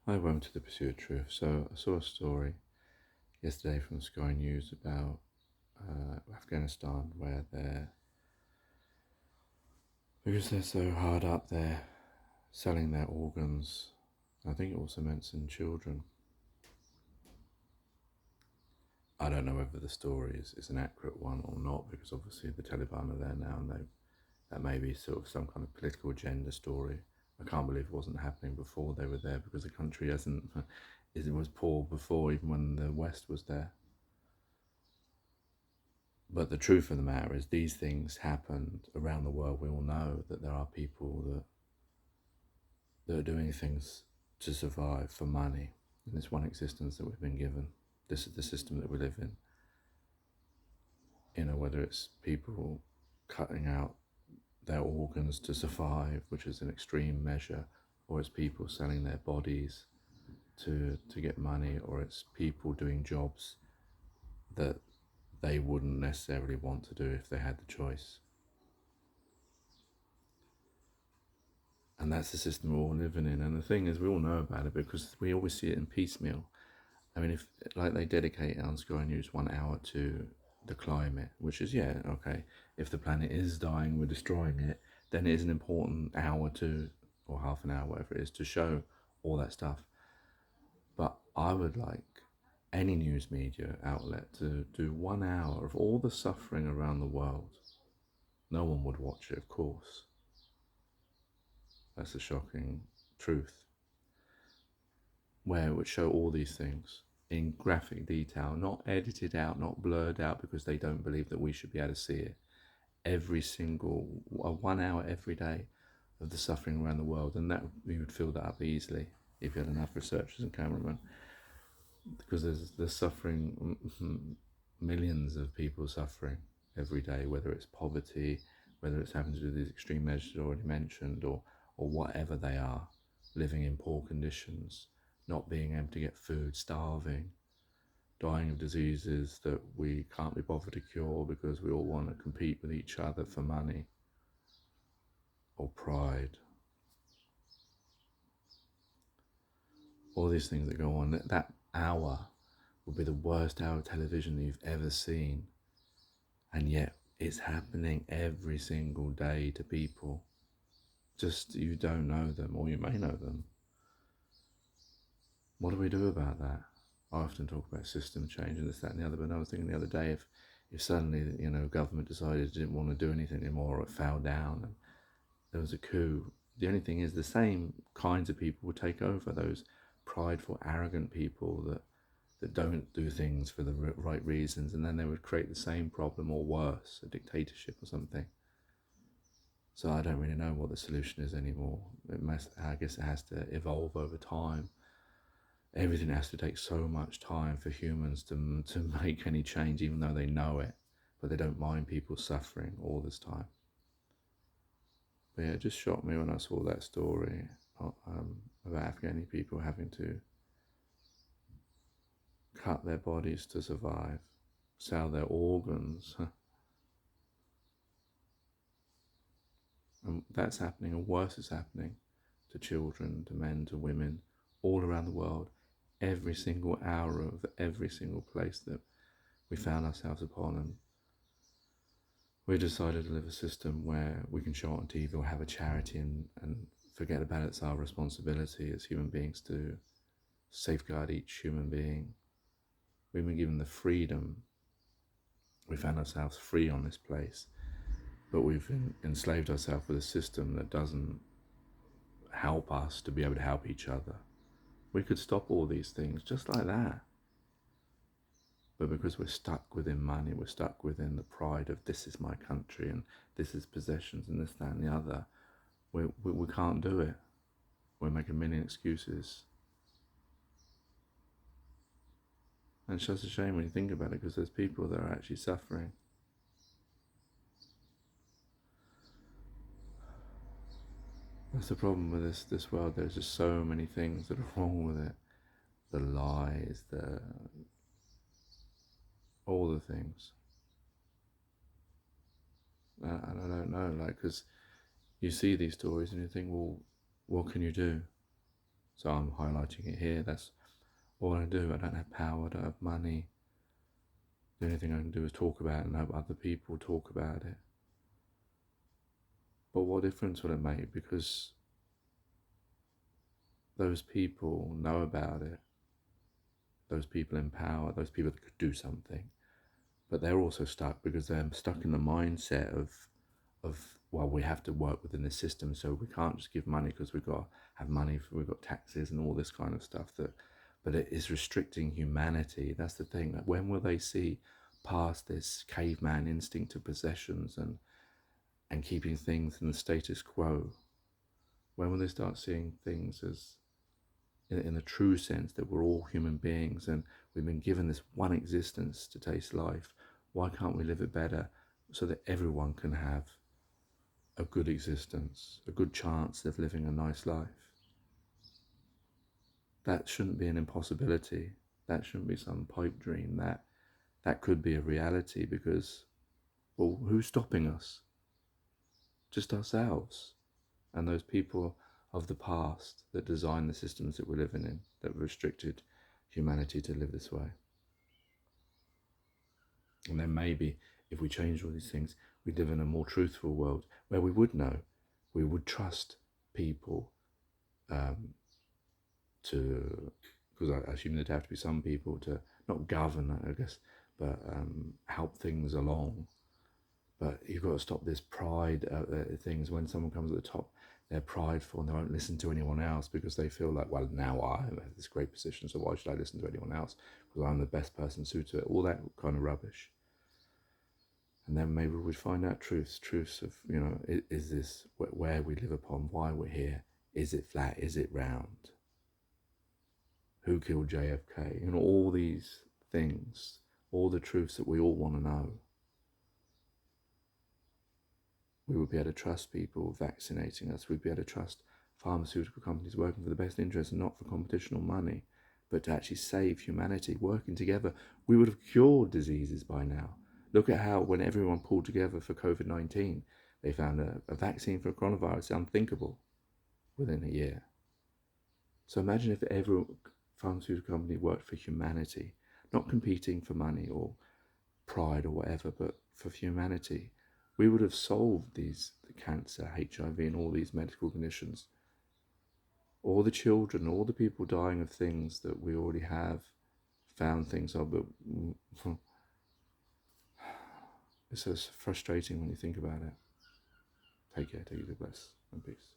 Hi, welcome to the Pursuit of Truth. So I saw a story yesterday from Sky News about Afghanistan, where because they're so hard up, they're selling their organs. I think it also mentioned children. I don't know whether the story is an accurate one or not, because obviously the Taliban are there now, and that may be sort of some kind of political agenda story. I can't believe it wasn't happening before they were there, because the country hasn't. It was poor before, even when the West was there. But the truth of the matter is, these things happened around the world. We all know that there are people that are doing things to survive for money in this one existence that we've been given. This is the system that we live in. You know, whether it's people cutting out their organs to survive, which is an extreme measure, or it's people selling their bodies to get money, or it's people doing jobs that they wouldn't necessarily want to do if they had the choice. And that's the system we're all living in. And the thing is, we all know about it because we always see it in piecemeal. I mean, if like they dedicate on Sky News 1 hour to the climate, which is, yeah, okay, if the planet is dying, we're destroying it, then it is an important hour to, or half an hour, whatever it is, to show all that stuff. But I would like any news media outlet to do 1 hour of all the suffering around the world. No one would watch it, of course. That's the shocking truth. Where it would show all these things in graphic detail, not edited out, not blurred out because they don't believe that we should be able to see it. Every single 1 hour every day of the suffering around the world, and that we would fill that up easily if you had enough researchers and cameramen, because there's suffering, millions of people suffering every day, whether it's poverty, whether it's having to do these extreme measures already mentioned, or whatever they are, living in poor conditions, not being able to get food, starving, dying of diseases that we can't be bothered to cure because we all want to compete with each other for money or pride. All these things that go on. That hour will be the worst hour of television that you've ever seen. And yet it's happening every single day to people. Just you don't know them, or you may know them. What do we do about that? I often talk about system change and this, that, and the other, but I was thinking the other day, if suddenly, government decided it didn't want to do anything anymore, or it fell down and there was a coup, the only thing is the same kinds of people would take over, those prideful, arrogant people that don't do things for the right reasons, and then they would create the same problem or worse, a dictatorship or something. So I don't really know what the solution is anymore. I guess it has to evolve over time. Everything has to take so much time for humans to make any change, even though they know it, but they don't mind people suffering all this time. But yeah, it just shocked me when I saw that story about Afghani people having to cut their bodies to survive, sell their organs. And that's happening, and worse is happening to children, to men, to women, all around the world, every single hour of every single place that we found ourselves upon. And we decided to live a system where we can show it on TV or have a charity and forget about it. It's our responsibility as human beings to safeguard each human being. We've been given the freedom. We found ourselves free on this place, but we've enslaved ourselves with a system that doesn't help us to be able to help each other. We could stop all these things just like that. But because we're stuck within money, we're stuck within the pride of this is my country and this is possessions and this, that, and the other, we can't do it. We're making a million excuses. And it's just a shame when you think about it, because there's people that are actually suffering. That's the problem with this world. There's just so many things that are wrong with it. The lies, all the things. And I don't know, like, because you see these stories and you think, well, what can you do? So I'm highlighting it here. That's all I do. I don't have power, I don't have money. The only thing I can do is talk about it and have other people talk about it. But what difference will it make? Because those people know about it, those people in power, those people that could do something, but they're also stuck because they're stuck in the mindset of well, we have to work within the system, so we can't just give money because we've got to have money, we've got taxes and all this kind of stuff. But it is restricting humanity. That's the thing. When will they see past this caveman instinct of possessions and keeping things in the status quo? When will they start seeing things as in the true sense that we're all human beings and we've been given this one existence to taste life? Why can't we live it better so that everyone can have a good existence, a good chance of living a nice life? That shouldn't be an impossibility. That shouldn't be some pipe dream. That could be a reality because, well, who's stopping us? Just ourselves and those people of the past that designed the systems that we're living in, that restricted humanity to live this way. And then maybe if we change all these things, we'd live in a more truthful world where we would know, we would trust people to, because I assume there'd have to be some people to not govern, I guess, but help things along. But you've got to stop this pride things. When someone comes at the top, they're prideful and they won't listen to anyone else because they feel like, well, now I have this great position, so why should I listen to anyone else? Because I'm the best person suited to it. All that kind of rubbish. And then maybe we'd find out truths of, is this where we live upon, why we're here? Is it flat? Is it round? Who killed JFK? All these things, all the truths that we all want to know. We would be able to trust people vaccinating us. We'd be able to trust pharmaceutical companies working for the best interest and not for competition or money, but to actually save humanity, working together. We would have cured diseases by now. Look at how when everyone pulled together for COVID-19, they found a vaccine for coronavirus unthinkable within a year. So imagine if every pharmaceutical company worked for humanity, not competing for money or pride or whatever, but for humanity. We would have solved the cancer, HIV, and all these medical conditions. All the children, all the people dying of things that we already have found things of, but it's so frustrating when you think about it. Take care, take it, bless, and peace.